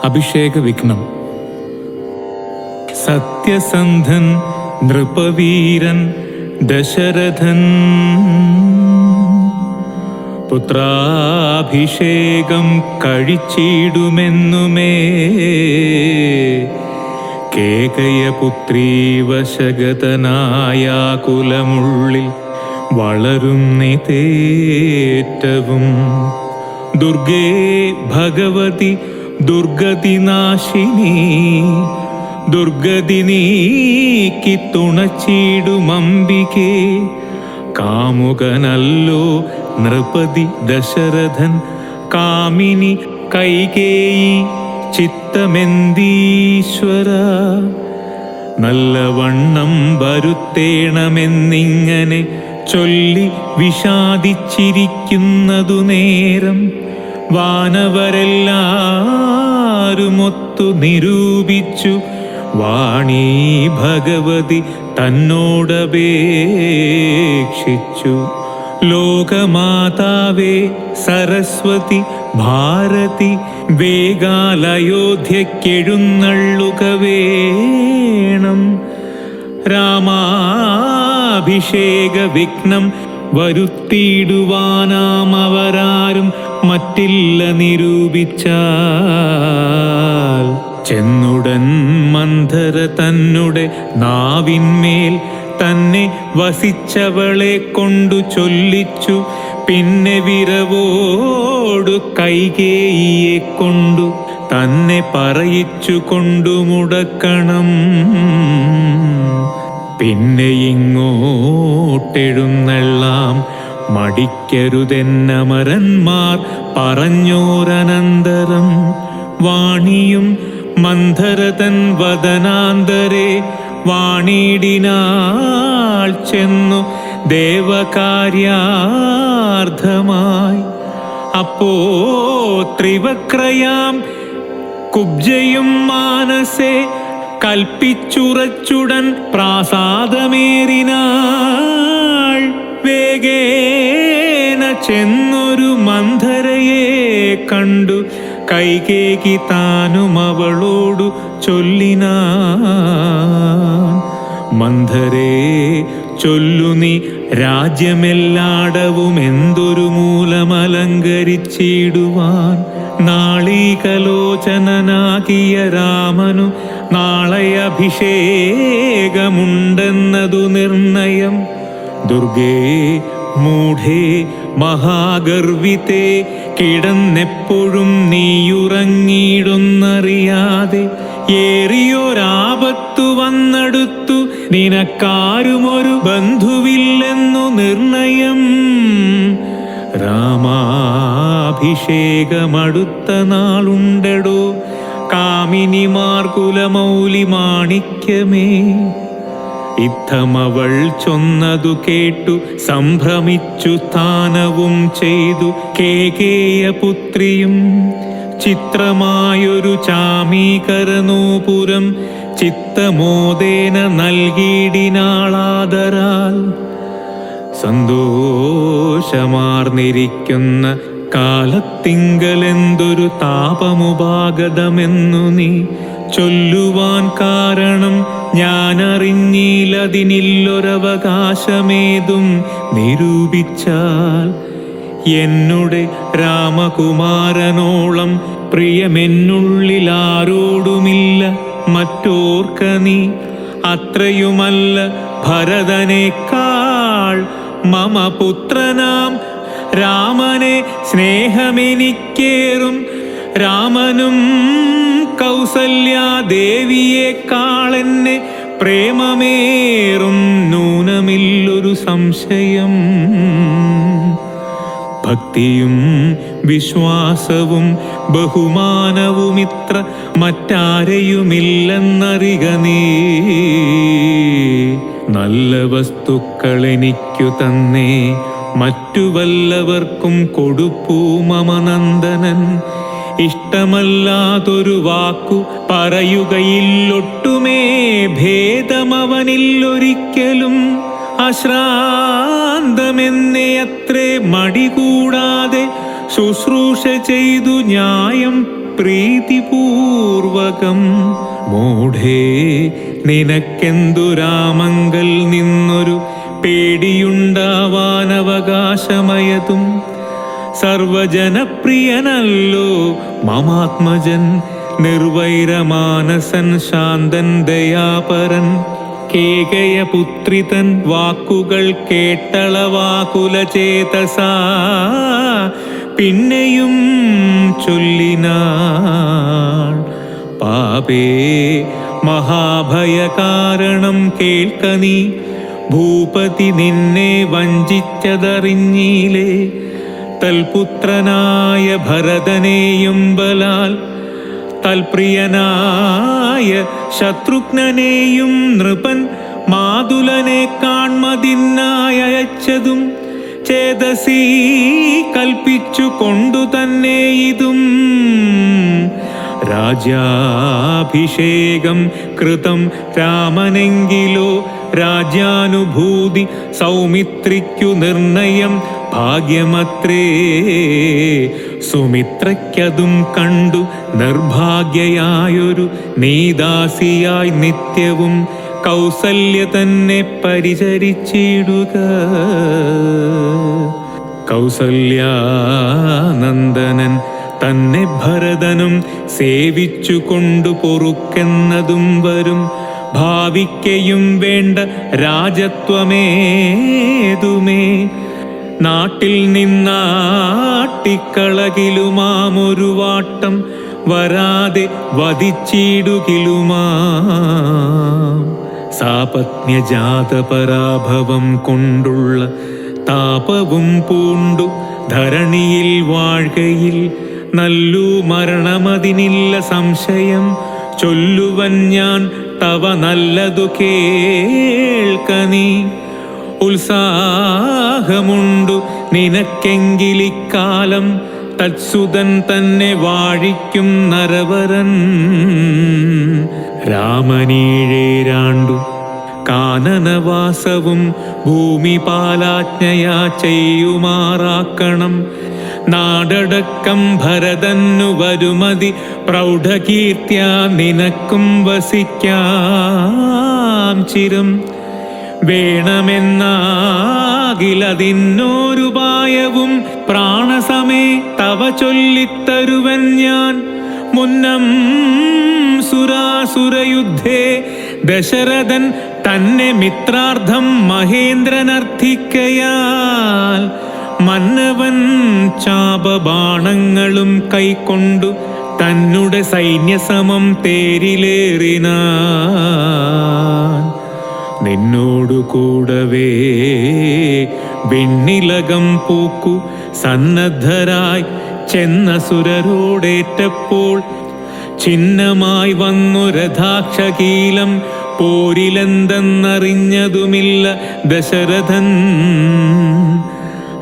അഭിഷേക വിഘ്നം. സത്യസന്ധൻ നൃപവീരൻ ദശരഥൻ പുത്രാഭിഷേകം കഴിച്ചിടുമെന്നുമേ കേകയപുത്രീ വശഗതനായ കുലമുള്ളിൽ വളരുന്നേറ്റവും. ദുർഗേ ഭഗവതി ദുർഗതിനാശിനി ദുർഗതി നീക്കി തുണച്ചിടുമംബികേ. കാമുകനല്ലോ നൃപതി ദശരഥൻ കാമിനി കൈകേയി ചിത്തമെന്തീശ്വര. നല്ലവണ്ണം വരുത്തേണമെന്നിങ്ങനെ ചൊല്ലി വിഷാദിച്ചിരിക്കുന്നതു നേരം വാനവരെല്ലാരുമൊത്തു നിരൂപിച്ചു വാണീ ഭഗവതി തന്നോടപേക്ഷിച്ചു. ലോകമാതാവേ സരസ്വതി ഭാരതി വേഗാലയോധ്യക്കെഴുന്നള്ളുക വേണം. രാമാഭിഷേക വിഘ്നം വരുത്തിയിടുവാനാമവരാരും മറ്റില്ല നിരൂപിച്ചാൽ. ചെന്നുടൻ മന്ധര തന്നെ നാവിന്മേൽ തന്നെ വസിച്ചവളെ കൊണ്ടു ചൊല്ലിച്ചു. പിന്നെ വിരവോടു കൈകേയിയെ കൊണ്ടു തന്നെ പറയിച്ചു കൊണ്ടു മുടക്കണം. പിന്നെ ഇങ്ങോട്ടെഴുന്നള്ളാം മടിക്കരുതെന്നമരന്മാർ പറഞ്ഞോരനന്തരം. വാണിയും മന്ധരതൻ വദനാന്തരെ വാണിടിനാൾ ചെന്നു ദേവകാര്യാർത്ഥമായി. അപ്പോ ത്രിവക്രയാം കുബ്ജയും മാനസേ കൽപ്പിച്ചുറച്ചുടൻ പ്രാസാദമേറിനാൾ. വേഗേന ചെന്നൊരു മന്ധരയെ കണ്ടു കൈകേകി താനും അവളോടു ചൊല്ലിനാൻ. മന്ധരേ ചൊല്ലു നീ രാജ്യമെല്ലാടവും എന്തൊരു മൂലമലങ്കരിച്ചിടുവാൻ. നാളീകലോചനനാകിയ രാമനു നാളെ അഭിഷേകമുണ്ടെന്നതു നിർണയം. ദുർഗേ മൂഢേ മഹാഗർവിതേ കിടന്നെപ്പോഴും നീയുറങ്ങിയിടുന്നറിയാതെ. ഏറിയൊരാപത്തു വന്നെടുത്തു നിനക്കാരുമൊരു ബന്ധുവില്ലെന്നു നിർണയം. രാമാഭിഷേകമടുത്ത നാളുണ്ടെടോ കാമിനിമാർ കുലമൗലി മാണിക്യമേ. ഇത്തമവൾ ചൊന്നതു കേട്ടു സംഭ്രമിച്ചു സ്ഥാനവും ചെയ്തു കേകേയപുത്രിയും. ചിത്രമായൊരു ചാമീകരനൂപുരം ചിത്തമോദേന നൽകിയിടിനാളാദരാൽ. സന്തോഷമാർന്നിരിക്കുന്ന കാലത്തിങ്കലെന്തൊരു താപമുപാഗതമെന്നു നീ ചൊല്ലുവാൻ കാരണം ഞാനറിഞ്ഞില്ലതിനില്ലൊരവകാശമേതും നിരൂപിച്ചാൽ. എന്നുടെ രാമകുമാരനോളം പ്രിയമെന്നുള്ളിലാരോടുമില്ല മറ്റോർക്ക നീ. അത്രയുമല്ല ഭരതനേക്കാൾ മമ പുത്രനാം രാമനെ സ്നേഹമെനിക്കേറും. രാമനും കൗസല്യാദേവിയേക്കാളെന്നെ പ്രേമമേറും നൂനമില്ലൊരു സംശയം. ഭക്തിയും വിശ്വാസവും ബഹുമാനവുമിത്ര മറ്റാരെയുമില്ലെന്നറിക നീ. നല്ല വസ്തുക്കൾ എനിക്കു തന്നേ മറ്റു വല്ലവർക്കും കൊടുപ്പൂ മമ നന്ദനൻ. ഇഷ്ടമല്ലാതൊരു വാക്കു പറയുകയില്ലൊട്ടുമേ ഭേദമവനില്ലൊരിക്കലും. അശ്രാന്തമെന്നേ അത്രേ മടി കൂടാതെ ശുശ്രൂഷ ചെയ്തു ന്യായം പ്രീതിപൂർവകം. മൂഢേ നിനക്കെന്തു രാമങ്കൽ നിന്നൊരു പേടിയുണ്ടാവാനവകാശമയതും. സർവജനപ്രിയനല്ലോ മമാത്മജൻ, നിർവൈരമാനസൻ, ശാന്തൻ, ദയാപരൻ. കേകയപുത്രിതൻ വാക്കുകൾ കേട്ടളവാകുലചേതസാ പിന്നെയും ചൊല്ലിനാൾ. പാപേ മഹാഭയകാരണം കേൾക്ക നീ, ഭൂപതി നിന്നെ വഞ്ചിച്ചതറിഞ്ഞീലേ. തൽപുത്രനായ ഭരതനെയും ബലാൽ, തൽപ്രിയനായ ശത്രുഘ്നനെയും നൃപൻ മാതുലനെ കാൺമതിനായി അയച്ചതും ചേതസീ കൽപ്പിച്ചു കൊണ്ടു തന്നെ ഇതും. രാജ്യാഭിഷേകം കൃതം രാമനെങ്കിലോ രാജ്യാനുഭൂതി സൗമിത്രിക്കു നിർണയം ഭാഗ്യമത്രേ. സുമിത്രയ്ക്കതും കണ്ടു നിർഭാഗ്യയായൊരു നീദാസിയായി നിത്യവും കൗസല്യ തന്നെ പരിചരിച്ചിടുക. കൗസല്യാനന്ദനൻ തന്നെ ഭരതനും സേവിച്ചു കൊണ്ടു പൊറുക്കെന്നതും വരും. ഭാവിക്കയും വേണ്ട രാജത്വമേതുമേ, നാട്ടിൽ നിന്നാട്ടിക്കളകിലുമാമൊരു വാട്ടം വരാതെ വധിച്ചിടുകിലുമാം. സാപത്ന്യജാതപരാഭവം കൊണ്ടുള്ള താപവും പൂണ്ടു ധരണിയിൽ വാഴ്കയിൽ നല്ലു മരണമതിനില്ല സംശയം. ചൊല്ലുവൻ ഞാൻ തവ നല്ലതു കേൾക്ക നീ. ഉത്സാഹമുണ്ടു നിനക്കെങ്കിലിക്കാലം, തത്സുതൻ തന്നെ വാഴിക്കും നരവരൻ. രാമനീഴേരാണ്ടു കാനനവാസവും ഭൂമിപാലാജ്ഞയാ ചെയ്യുമാറാക്കണം. നാടടക്കം ഭരതന്നു വരുമതി പ്രൗഢകീർത്തിയാ നിനക്കും വസിക്കാം ചിരം. വേണമെന്നാകിലതിന്നോരുപായവും പ്രാണസമേ തവ ചൊല്ലിത്തരുവൻ ഞാൻ. മുന്നം സുരാസുരയുദ്ധേ ദശരഥൻ തന്നെ മിത്രാർത്ഥം മഹേന്ദ്രനർത്ഥിക്കയാൽ, മന്നവൻ ചാപബാണങ്ങളും കൈക്കൊണ്ടു തന്നുടെ സൈന്യസമം തേരിലേറിനാൻ. നിന്നോടു കൂടവേ വിണ്ണിലകം പൂക്കു സന്നദ്ധരായി ചെന്ന സുരരോടേറ്റപ്പോൾ, ചിഹ്നമായി വന്നു രഥാക്ഷകീലം പോരിലെന്തെന്നറിഞ്ഞതുമില്ല ദശരഥൻ.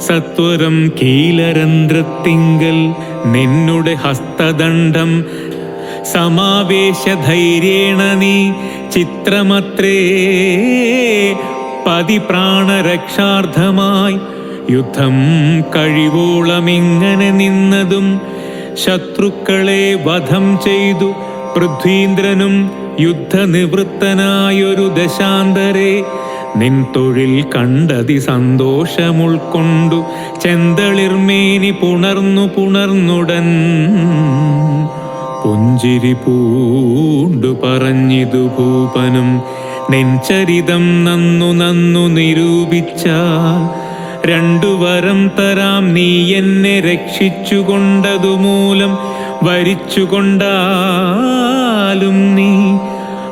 സത്വരം കീലരന്ധ്രത്തിങ്കൽ നിന്നുടെ ഹസ്തദണ്ഡം സമാവേശധൈര്യേണ നീ ചിത്രമത്രേ പതിപ്രാണരക്ഷാർത്ഥമായി യുദ്ധം കഴിവോളമിങ്ങനെ നിന്നതും. ശത്രുക്കളെ വധം ചെയ്തു പൃഥ്വീന്ദ്രനും യുദ്ധനിവൃത്തനായൊരു ദശാന്തരെ നിൻ തൊഴിൽ കണ്ടതി സന്തോഷമുൾക്കൊണ്ടു ചെന്തളിർമേനി പുണർന്നുടൻ പുഞ്ചിരി പൂണ്ടു പറഞ്ഞിതു ഭൂപനും. നെഞ്ചരിതം നന്നു നിരൂപിച്ചാൽ രണ്ടു വരം തരാം നീ എന്നെ രക്ഷിച്ചുകൊണ്ടതുമൂലം വരിച്ചുകൊണ്ടാലും നീ.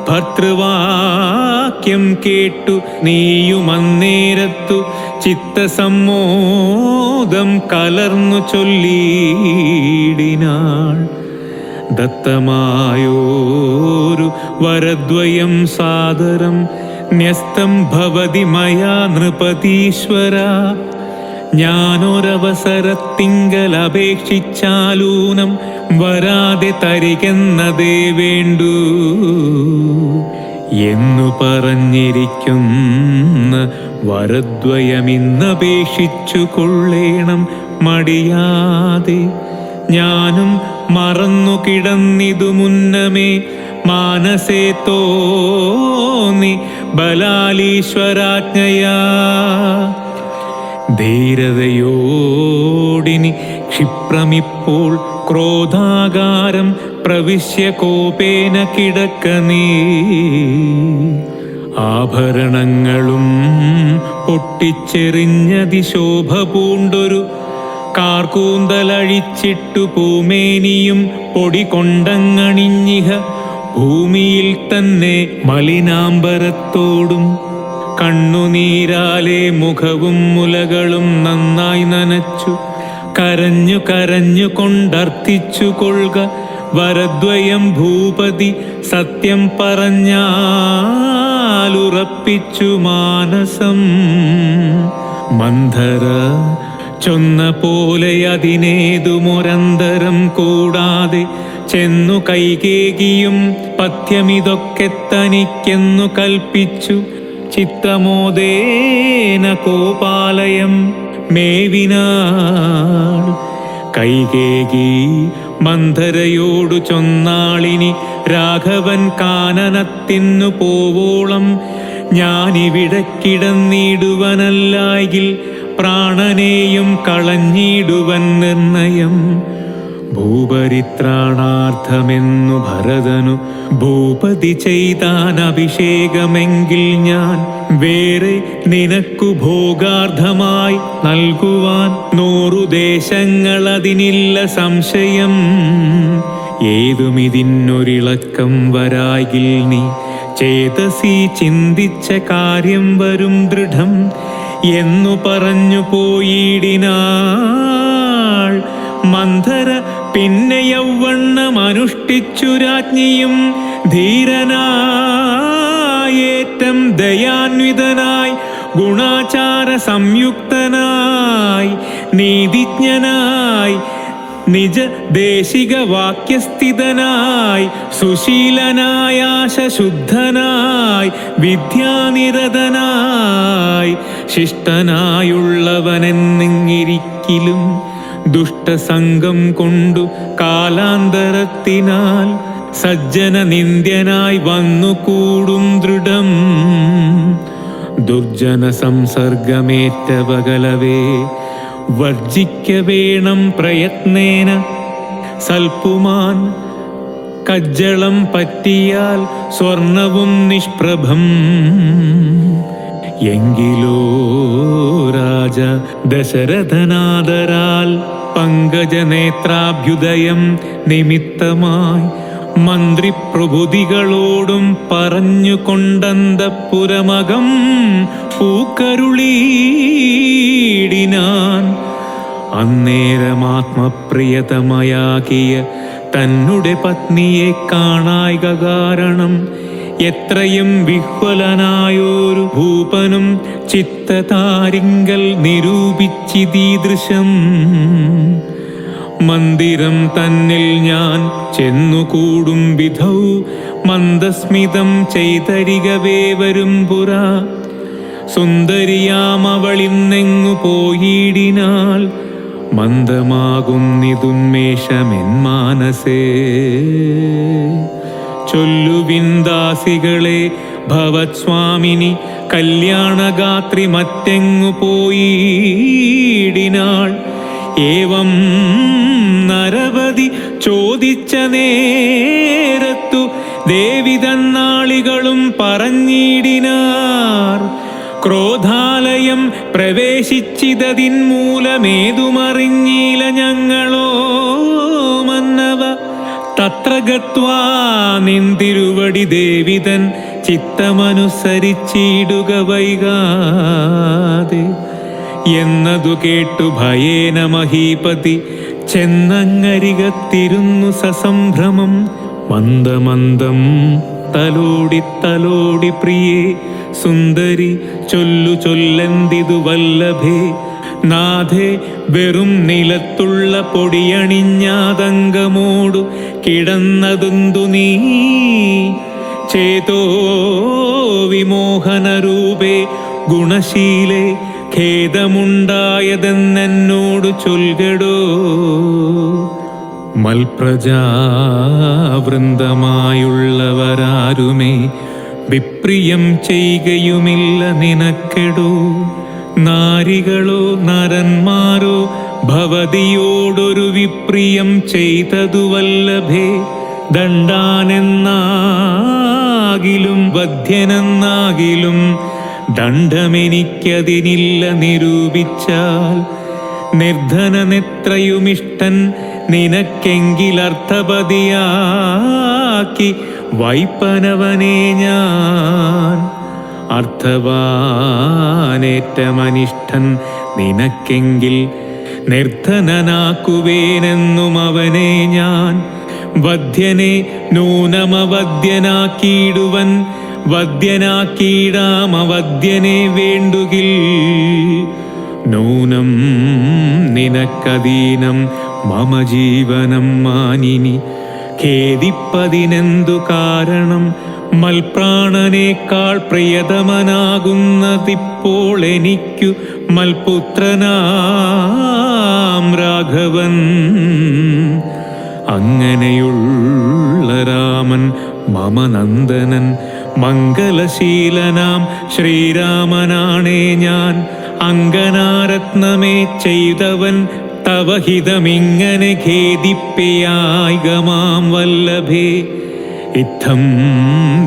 ഭർതൃവാക്യം കേട്ടു നീയുമന്നേരത്തു ചിത്തസമ്മോദം കലർന്നു ചൊല്ലിയിടിനാൾ. ദത്തമായോരു വരദ്വയം സാദരം ന്യസ്തം ഭവതി മയാ നൃപതീശ്വര. ഞാനൊരവസരത്തിങ്കലപേക്ഷിച്ചാലൂനം വരാതെ തരികെന്നതേ വേണ്ടു എന്നു പറഞ്ഞിരിക്കുന്ന വരദ്വയമിന്നപേക്ഷിച്ചു കൊള്ളേണം മടിയാതെ. ഞാനും മറന്നു കിടന്നിതു മുന്നമേ മാനസേ തോന്നി ബലാലീശ്വരാജ്ഞയാ. ധീരതയോടിനി ക്ഷിപ്രമിപ്പോൾ ക്രോധാകാരം പ്രവിശ്യ കോപേന കിടക്ക നീ. ആഭരണങ്ങളും പൊട്ടിച്ചെറിഞ്ഞതിശോഭ പൂണ്ടൊരു കാർക്കൂന്തലഴിച്ചിട്ടു പൂമേനിയും പൊടി കൊണ്ടങ്ങണിഞ്ഞിഹ ഭൂമിയിൽ തന്നെ മലിനാംബരത്തോടും കണ്ണുനീരാലെ മുഖവും മുലകളും നന്നായി നനച്ചു കരഞ്ഞു കരഞ്ഞു കൊണ്ടർത്ഥിച്ചു കൊള്ളുക വരദ്വയം ഭൂപതി സത്യം പറഞ്ഞാലുറപ്പിച്ചു മാനസം. മന്ധര ചൊന്ന പോലെ അതിനേതുമൊരന്തരം കൂടാതെ ചെന്നു കൈകേകിയും പഥ്യമിതൊക്കെ തനിക്കെന്നു കൽപ്പിച്ചു ചിത്തമോദേന കോപാലയം മേവിനാൾ. കൈകേകി മന്ധരയോടു ചൊന്നാളിനി രാഘവൻ കാനനത്തിന്നു പോവോളം ഞാനിവിടെ കിടന്നിടുവനല്ലായിൽ പ്രാണനെയും കളഞ്ഞിടുവൻ നിർണയം. ഭൂപരിത്രാണാർത്ഥമെന്നു ഭരതനു ഭൂപതി ചെയ്താൻ അഭിഷേകമെങ്കിൽ ഞാൻ വേറെ നിനക്കു ഭോഗാർത്ഥമായി നൽകുവാൻ 100 ദേശങ്ങളതിനില്ല സംശയം. ഏതുമിതിന്നൊരിളക്കം വരായിൽ നീ ചേതസി ചിന്തിച്ച കാര്യം വരും ദൃഢം എന്നു പറഞ്ഞു പോയിടിനാൾ. മന്ധര പിന്നെ യൗവണ്ണം അനുഷ്ഠിച്ചു രാജ്ഞിയും ധീരനായേറ്റം ദയാന്വിതനായി ഗുണാചാര സംയുക്തനായി നീതിജ്ഞനായി നിജ ദേശിക വാക്യസ്ഥിതനായി സുശീലനായാശുദ്ധനായി വിദ്യാനിരതനായി ശിഷ്ടനായുള്ളവനെന്നിങ്ങിരിക്കിലും ദുഷ്ടസംഗം കൊണ്ടു കാലാന്തരത്തിനാൽ സജ്ജന നിന്ദ്യനായി വന്നുകൂടും ദൃഢം. ദുർജന സംസർഗമേറ്റവകലവേ വർജിക്ക വേണം പ്രയത്നേന. സൽപ്പുമാൻ കജ്ജളം പറ്റിയാൽ സ്വർണവും നിഷ്പ്രഭം. എങ്കിലോ രാജ ദശരഥനാദരാൽ പങ്കജനേത്രാഭ്യുദയം നിമിത്തമായി മന്ത്രിപ്രഭുതികളോടും പറഞ്ഞുകൊണ്ടന്തപുരമകം പൂക്കരുളീടിനാൻ. അന്നേരമാത്മപ്രിയതമയാകിയ തന്നുടെ പത്നിയെ കാണായിക കാരണം എത്രയും വിഹ്വലനായൊരു ഭൂപനും ചിത്തതാരിങ്കൽ നിരൂപിച്ചിതീദൃശം. മന്ദിരം തന്നിൽ ഞാൻ ചെന്നുകൂടും വിധൗ മന്ദസ്മിതം ചെയ്തരികവേ വരും പുരാ. സുന്ദരിയാമവളിന്നെങ്ങു പോയിടിനാൽ മന്ദമാകുന്നിതുന്മേഷമെന്മാനസേ. ചൊല്ലുവിൻ ദാസികളെ ഭവത്സ്വാമിനി കല്യാണഗാത്രി മറ്റെങ്ങു പോയിടിനാൾ. ഏവം നരവധി ചോദിച്ച നേരത്തു ദേവി തന്നാളികളും പറഞ്ഞിടിനാർ. ക്രോധാലയം പ്രവേശിച്ചിതതിന്മൂലമേതുമറിഞ്ഞീല ഞങ്ങളോ മന്നവ. തത്ര ഗത്വാ നിന്തിരുവടി ദേവിതൻ ചിത്തമനുസരിച്ചിടുക വൈകാതെ എന്നതു കേട്ടു ഭയേന മഹീപതി ചെന്നങ്ങരികത്തിരുന്നു സസംഭ്രമം. മന്ദമന്ദം തലോടി തലോടി പ്രിയേ സുന്ദരി ചൊല്ലു ചൊല്ലെന്തിതു വല്ലഭേ. നാഥേ വെറും നിലത്തുള്ള പൊടിയണിഞ്ഞാതങ്കമോടു കിടന്നതുന്തു നീ. ചേതോ വിമോഹനരൂപേ ഗുണശീലേ ഖേദമുണ്ടായതെന്നോടു ചൊൽകടോ. മൽപ്രജാവൃന്ദമായുള്ളവരാരുമേ വിപ്രിയം ചെയ്യുകയുമില്ല നിനക്കെടോ. നാരികളോ നരന്മാരോ ഭവതിയോടൊരു വിപ്രിയം ചെയ്തതു വല്ലഭേ. ദണ്ഡാനെന്നാകിലും വധ്യനെന്നാകിലും ദണ്ഡമെനിക്കതിനില്ല നിരൂപിച്ചാൽ. നിർധനനെത്രയുമിഷ്ടൻ നിനക്കെങ്കിലർത്ഥപതിയാക്കി വൈപ്പനവനെ ഞാൻ. അർത്ഥവാനേറ്റമനിഷ്ഠൻ നിനക്കെങ്കിൽ നിർധനനാക്കുവേനെന്നും അവനെ ഞാൻ. വധ്യനെ നൂനമവധ്യനാക്കിയിടുവൻ വധ്യനാക്കിയിടാമവധ്യനെ വേണ്ടുകിൽ. നൂനം നിനക്കധീനം മമ ജീവനം മാനിനി. ഖേദിപ്പതിനെന്തു കാരണം? മൽപ്രാണനേക്കാൾ പ്രിയതമനാകുന്നതിപ്പോൾ എനിക്കു മൽപുത്രനാം രാഘവൻ. അങ്ങനെയുള്ള രാമൻ മമ നന്ദനൻ മംഗലശീലനാം ശ്രീരാമനാണേ ഞാൻ. അങ്കനാരത്നമേ ചെയ്തവൻ തവ ഹിതമിങ്ങനെ ഖേദിപ്പയായികമാം വല്ലഭേ. ഇത്തം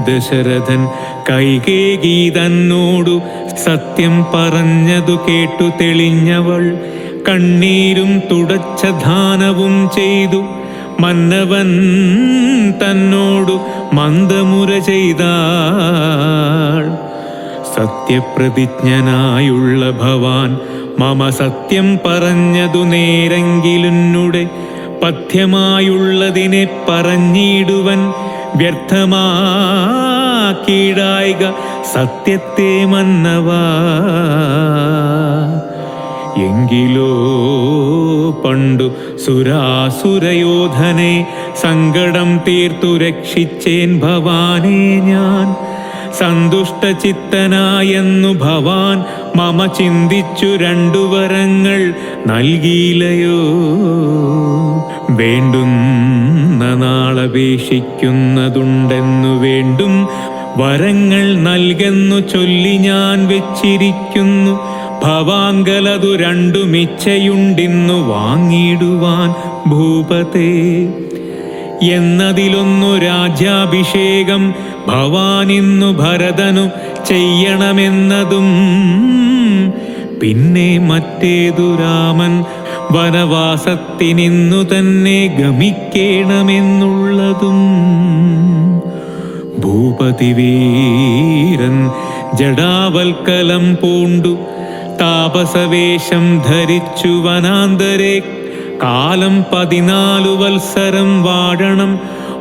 ദശരഥൻ കൈകേയി തന്നോടു സത്യം പറഞ്ഞതു കേട്ടു തെളിഞ്ഞവൾ. കണ്ണീരും തുടച്ച ദാനവും ചെയ്തു മന്നവൻ തന്നോടു മന്ദമുര ചെയ്താൾ. സത്യപ്രതിജ്ഞനായുള്ള ഭവാൻ മമ സത്യം പറഞ്ഞതു നേരെങ്കിലുന്നുടെ പഥ്യമായുള്ളതിനെ പറഞ്ഞിടുവൻ. വ്യർത്ഥമാക്കിയിടായിക സത്യത്തെ മന്നവാ. എങ്കിലോ പണ്ടു സുരാസുരയോധനെ സങ്കടം തീർത്തു രക്ഷിച്ചേൻ ഭവാനെ ഞാൻ. സന്തുഷ്ടചിത്തനായെന്നു ഭവാൻ മമ ചിന്തിച്ചു രണ്ടു വരങ്ങൾ നൽകിയില്ലയോ. വേണ്ടുന്ന നാളപേക്ഷിക്കുന്നതുണ്ടെന്നു വേണ്ടും വരങ്ങൾ നൽകുന്നു ചൊല്ലി ഞാൻ വെച്ചിരിക്കുന്നു. ഭവാങ്കലതു രണ്ടുമിച്ഛയുണ്ടിന്നു വാങ്ങിടുവാൻ ഭൂപതേ. എന്നതിലൊന്നു രാജ്യാഭിഷേകം ഭവാനിന്നു ഭരതനു ചെയ്യണമെന്നതും. പിന്നെ മറ്റേതു രാമൻ വനവാസത്തിനിന്നു തന്നെ ഗമിക്കേണമെന്നുള്ളതും. ഭൂപതിവീരൻ ജടാവൽക്കലം പൂണ്ടു താപസവേഷം ധരിച്ചു വനാന്തരെ കാലം 14 വത്സരം വാഴണം.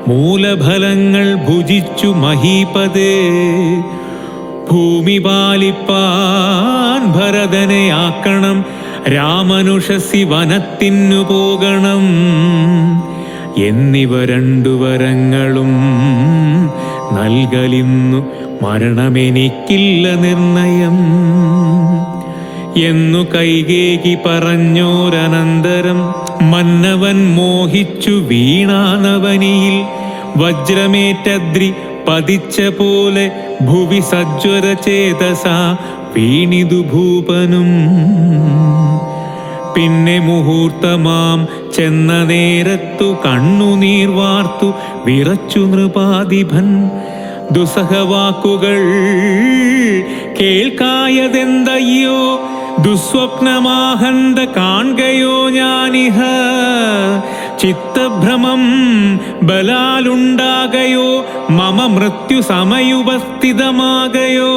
മൂലഫലങ്ങൾ ഭുജിച്ചു മഹീപതേ. ഭൂമി പാലിപ്പാൻ ഭരതനെ ആക്കണം. രാമനുഷസി വനത്തിനു പോകണം. എന്നിവ രണ്ടു വരങ്ങളും നൽകലിന്നു മരണമെനിക്കില്ല നിർണയം എന്നു കൈകേയി പറഞ്ഞോരനന്തരം. മന്നവൻ മോഹിച്ചു വീണാനവനിയിൽ വജ്രമേറ്റദ്രി പതിച്ച പോലെ ഭുവി സജ്വര ചേതസ വീണിതു ഭൂപനും. പിന്നെ മുഹൂർത്തമാം ചെന്ന നേരത്തു കണ്ണുനീർ വാർത്തു വിറച്ചു നൃപാധിപൻ. ദുസ്സഹവാക്കുകൾ കേൾക്കായതെന്തയ്യോ. ദുസ്വപ്നമാഹന്ത കാൺകയോ ഞാനിഹ. ചിത്തഭ്രമം ബലാലുണ്ടാകയോ. മമ മൃത്യു സമയുപസ്ഥിതമാകയോ.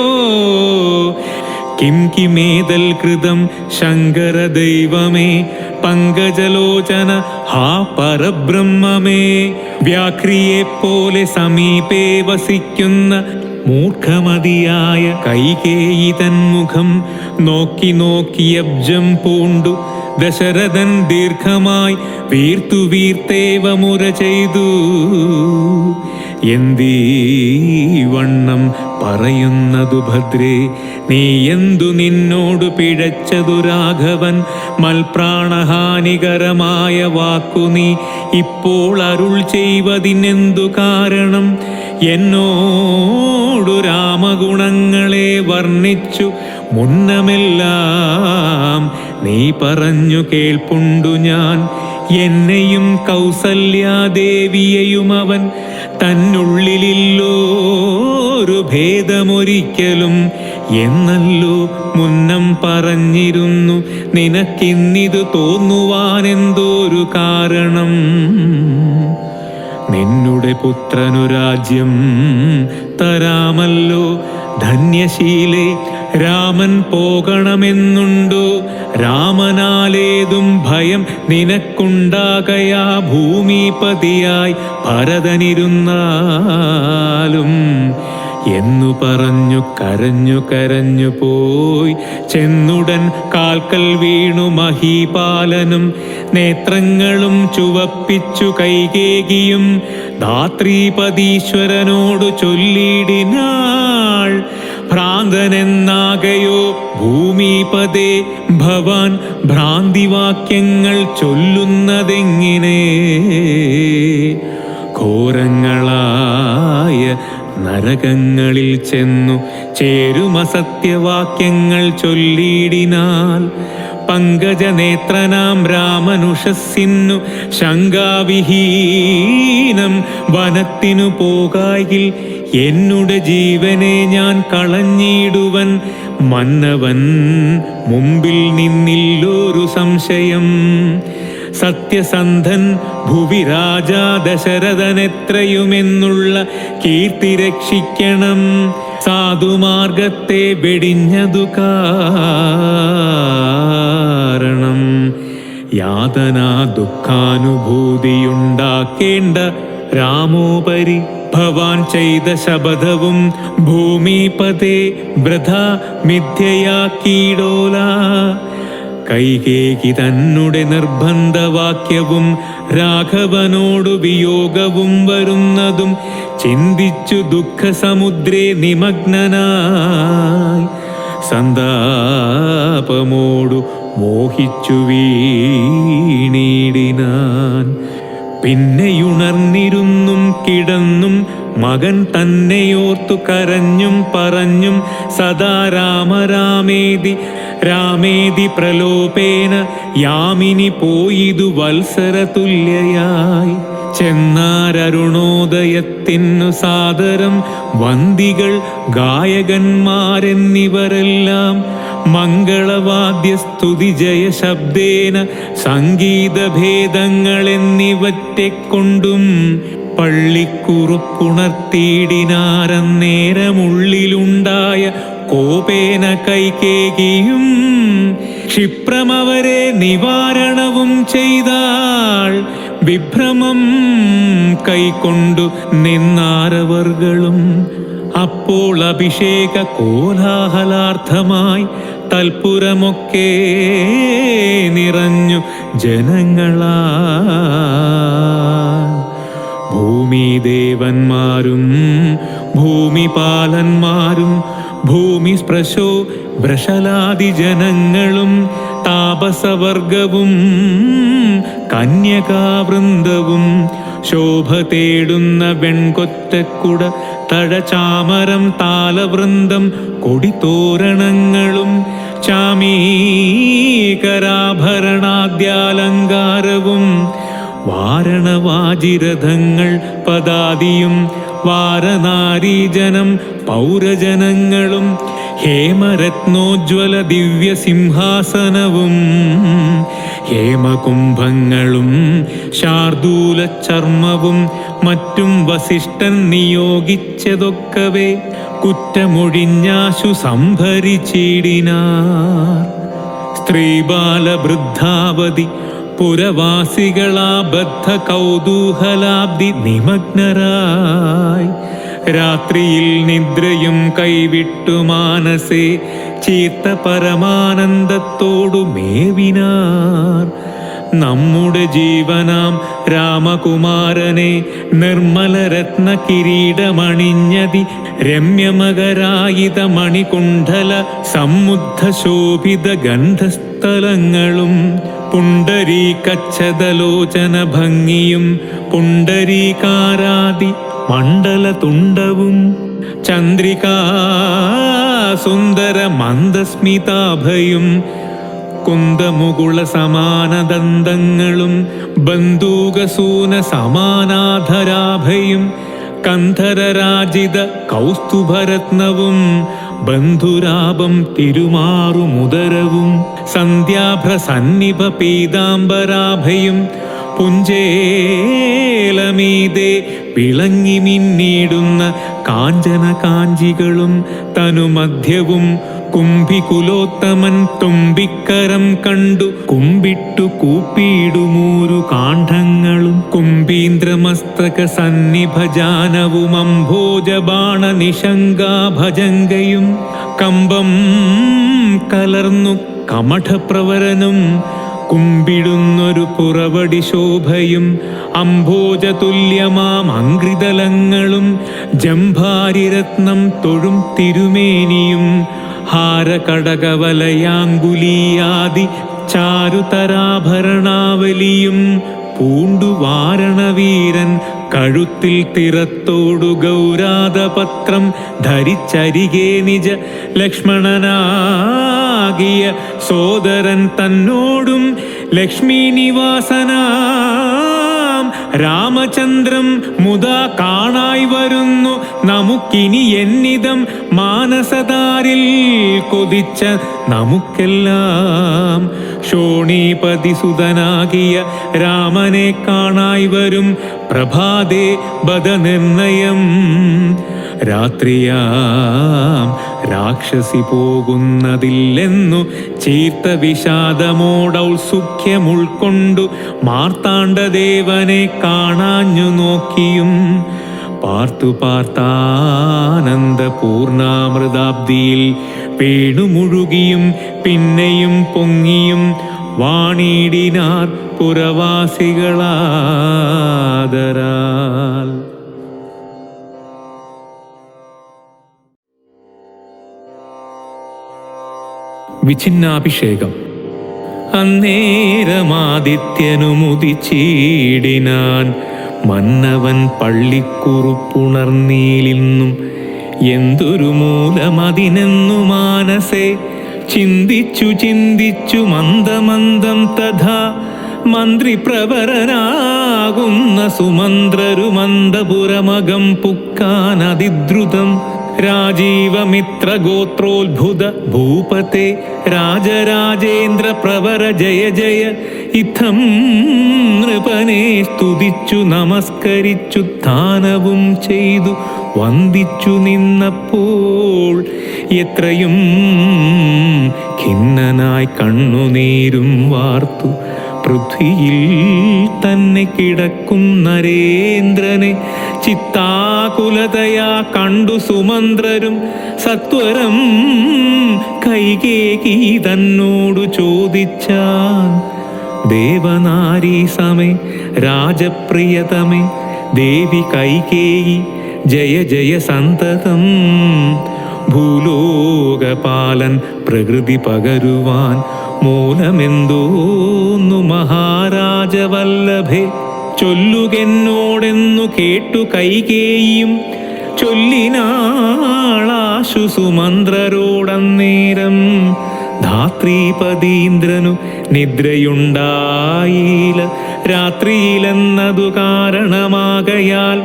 കിം കിമേതൽ കൃതം ശങ്കര ദൈവമേ. പങ്കജലോചന ഹാ പരബ്രഹ്മമേ. വ്യാഘ്രിയെപ്പോലെ സമീപേ വസിക്കുന്ന മൂർഖമതിയായ കൈകേയി തന്മുഖം നോക്കി നോക്കി അബ്ജം പൂണ്ടു ദശരഥൻ ദീർഘമായി വീർത്തു വീർത്തേവ മുര ചെയ്തു. എന്തീ വണ്ണം പറയുന്നതു ഭദ്രേ, നീ എന്തു നിന്നോടു പിഴച്ചതു രാഘവൻ? മൽപ്രാണഹാനികരമായ വാക്കു നീ ഇപ്പോൾ അരുൾ ചെയ്വതിനെന്തു കാരണം? എന്നോടു രാമഗുണങ്ങളെ വർണ്ണിച്ചു മുന്നമെല്ലാം നീ പറഞ്ഞു കേൾപ്പുണ്ടു ഞാൻ. എന്നെയും കൗസല്യാദേവിയെയും അവൻ തന്നുള്ളിലില്ലോരു ഭേദമൊരിക്കലും എന്നല്ലോ മുന്നം പറഞ്ഞിരുന്നു. നിനക്കിന്നിതു തോന്നുവാനെന്തോരു കാരണം? നിന്നുടെ പുത്രനു രാജ്യം തരാമല്ലോ ധന്യശീലേ, രാമൻ പോകണമെന്നുണ്ടോ? രാമനാലേതും ഭയം നിനക്കുണ്ടാകയാ ഭൂമിപതിയായി ഭരതനിരുന്നാലും എന്നു പറഞ്ഞു കരഞ്ഞു കരഞ്ഞു പോയി. ചെന്നുടൻ കാൽക്കൽ വീണു മഹീപാലനും നേത്രങ്ങളും ചുവപ്പിച്ചു കൈകേകിയും ധാത്രീപതീശ്വരനോടു ചൊല്ലിടിനാൾ, ഭ്രാന്തനെന്നാകയോ ഭൂമിപദേ ഭവാൻ ഭ്രാന്തിവാക്യങ്ങൾ ചൊല്ലുന്നതെങ്ങിനെ? ഘോരങ്ങളായ നരകങ്ങളിൽ ചെന്നു ചേരുമസത്യവാക്യങ്ങൾ ചൊല്ലിടിനാൽ, പങ്കജനേത്രനാം രാമനുഷസ്സിന്നു ശങ്കാവിഹീനം വനത്തിനു പോകായിൽ എന്നുടെ ജീവനെ ഞാൻ കളഞ്ഞിടുവൻ. മന്നവൻ മുമ്പിൽ നിന്നില്ലൊരു സംശയം. സത്യസന്ധൻ ഭുവി രാജാ ദശരഥനെത്രയുമെന്നുള്ള കീർത്തി രക്ഷിക്കണം. സാധുമാർഗത്തെ വെടിഞ്ഞതു കാരണം യാതനാ ദുഃഖാനുഭൂതിയുണ്ടാക്കേണ്ട രാമോപരി ഭവാൻ ചെയ്ത ശപഥവും ഭൂമിപതേ വൃഥാ മിഥ്യയാക്കിയിടോല. കൈകേകി തന്നുടെ നിർബന്ധവാക്യവും രാഘവനോടു വിയോഗവും വരുന്നതും ചിന്തിച്ചു ദുഃഖസമുദ്രേ നിമഗ്നനായി സന്താപമോടു മോഹിച്ചു വീണിടിനാൻ. പിന്നെയുണർന്നിരുന്നും കിടന്നും മകൻ തന്നെയോർത്തു കരഞ്ഞും പറഞ്ഞും സദാ രാമരാമേതി രാമേതി പ്രലോഭേന യാമിനി പോയിതു വത്സര തുല്യയായി. ചെന്നാരരുണോദയത്തിനു സാദരം വന്ദികൾ ഗായകന്മാരെന്നിവരെല്ലാം മംഗളവാദ്യസ്തുതി ജയശബ്ദേന സംഗീതഭേദങ്ങളെന്നിവറ്റെ കൊണ്ടും പള്ളിക്കുറുപ്പുണർത്തിയിടിനാരന്നേരമുള്ളിലുണ്ടായ കോപേന കൈകേകിയും ക്ഷിപ്രമവരെ നിവാരണവും ചെയ്താൾ. വിഭ്രമം കൈക്കൊണ്ടു നിന്നാരവർകളും അപ്പോൾ അഭിഷേക കോലാഹലാർത്ഥമായി തൽപുരമൊക്കെ നിറഞ്ഞു ജനങ്ങളാ. ഭൂമിദേവന്മാരും ഭൂമിപാലന്മാരും ഭൂമിസ്പൃശോ വൃഷലാദി ജനങ്ങളും താപസവർഗവും കന്യകാവൃന്ദവും ശോഭ തേടുന്ന വെൺകൊറ്റക്കുട തഴചാമരം താലവൃന്ദം കൊടിത്തോരണങ്ങളും ചാമീകരാഭരണാദ്യാലങ്കാരവും വാരണവാജിരഥങ്ങൾ പദാദിയും വാരനാരീജനം പൗരജനങ്ങളും ഹേമരത്നോജ്വല ദിവ്യ സിംഹാസനവും ഹേമകുംഭങ്ങളും ശാർദൂല ചർമ്മവും മറ്റും വസിഷ്ഠൻ നിയോഗിച്ചതൊക്കവേ കുറ്റമൊഴിഞ്ഞാശു സംഭരിച്ചിടിനാർ. സ്ത്രീബാലവൃദ്ധാവതി പുരവാസികളാ ബദ്ധ കൗതൂഹലാബ്ദി നിമഗ്നരായി രാത്രിയിൽ നിദ്രയും കൈവിട്ടു മാനസേ ചീർത്ത പരമാനന്ദത്തോടു മേവിനാർ. നമ്മുടെ ജീവനാം രാമകുമാരനെ നിർമ്മലരത്ന കിരീടമണിഞ്ഞതി രമ്യമകരായിത മണികുണ്ഡല സമ്മുദ്ധ ശോഭിത ഗന്ധസ്ഥലങ്ങളും പുണ്ടരീകച്ഛദലോചന ഭംഗിയും പുണ്ടരീകാരാദി മണ്ഡലതുണ്ടവും ചന്ദ്രികാ സുന്ദര മന്ദസ്മിതാഭയും കുന്ദമുകുള സമാനദന്തങ്ങളും ബന്ധൂകസൂന സമാനാധരാഭയും കന്ധരരാജിത കൗസ്തുഭരത്നവും ബന്ധുരാപം തിരുമാറുമുദരവും സന്ധ്യാഭ്രസന്നിഭ പീതാംബരാഭയും പുഞ്ചേലമീതെ വിളങ്ങി മിന്നിടുന്ന കാഞ്ചന കാഞ്ചികളും തനുമധ്യവും കുംഭികുലോത്തമൻ തുമ്പിക്കരം കണ്ടു കുമ്പിട്ടു കൂപ്പിയിടുമൂരു കാണ്ഡങ്ങളും കുംഭീന്ദ്രമസ്തക സന്നിഭജാനവും അംഭോജബാണ നിശങ്കാഭജങ്കയും കമ്പം കലർന്നു കമഠപ്രവരനും കുമ്പിടുന്നൊരു പുറവടി ശോഭയും അംഭോജതുല്യമാം അംഘ്രിതലങ്ങളും ജംഭാരിരത്നം തൊഴും തിരുമേനിയും ഹാരകടകവലയാങ്കുലീയാദി ചാരുതരാഭരണാവലിയും പൂണ്ടു വാരണവീരൻ കഴുത്തിൽ തിറത്തോടു ഗൗരാതപത്രം ധരിച്ചരികെ നിജ ലക്ഷ്മണനാകിയ സോദരൻ തന്നോടും ലക്ഷ്മീ നിവാസനാം രാമചന്ദ്രം മുതാ കാണായി വരുന്നു നമുക്കിനി എന്നിതം മാനസതാരിൽ കൊതിച്ച നമുക്കെല്ലാം ശോണീപതി സുതനാകിയ രാമനെ കാണായി വരും പ്രഭാതേ ബദനിർണയം രാത്രിയാം രാക്ഷസി പോകുന്നതില്ലെന്നു ചീർത്ത വിഷാദമോടൗത്സുഖ്യം ഉൾക്കൊണ്ടു മാർത്താണ്ഡദേവനെ കാണാഞ്ഞു നോക്കിയും പാർത്തു പാർത്താനന്ദ പൂർണാമൃതാബ്ദിയിൽ വീണുമുഴുകിയും പിന്നെയും പൊങ്ങിയും വാണിടിനാർ പുരവാസികളാദരാൽ. വിഛിന്നാഭിഷേകം. അന്നേരമാദിത്യനുമുദിച്ചീടിനാൻ മന്നവൻ പള്ളിക്കുറുപ്പുണർന്നീലിന്നും എന്തൊരു മൂലമതിനെന്നു മാനസേ ചിന്തിച്ചു ചിന്തിച്ചു മന്ദമന്ദം തഥാ മന്ത്രിപ്രവരനാകുന്ന സുമന്ത്രരു മന്ദപുരമകം പുക്കാൻ അതിദ്രുതം രാജീവമിത്ര ഗോത്രോത്ഭുത ഭൂപത്തെ രാജരാജേന്ദ്ര പ്രവര ജയ ജയ ഇത്തം നൃപനെ സ്തുതിച്ചു നമസ്കരിച്ചു ധാനവും ചെയ്തു വന്ദിച്ചു നിന്നപ്പോൾ എത്രയും ഖിന്നനായി കണ്ണുനീരും വാർത്തു പൃഥ്വിയിൽ തന്നെ കിടക്കും നരേന്ദ്രനെ ചിത്താകുലതയാ കണ്ടു സുമന്ത്രരും സത്വരം കൈകേകി തന്നോടു ചോദിച്ചാൻ ദേവനാരീ സമേ രാജപ്രിയതമേ ദേവി കൈകേയി ജയ ജയ സന്തതം ഭൂലോകപാലൻ പ്രകൃതി പകരുവാൻ മൂലമെന്തോന്നു മഹാരാജവല്ലഭേ ചൊല്ലുകെന്നോടെന്നു കേട്ടു കൈകേയിയും ചൊല്ലിനാളാശു സുമന്ത്രരോടന്നേരം ധാത്രീപതീന്ദ്രനു നിദ്രയുണ്ടായില്ല രാത്രിയിലെന്നതു കാരണമാകയാൽ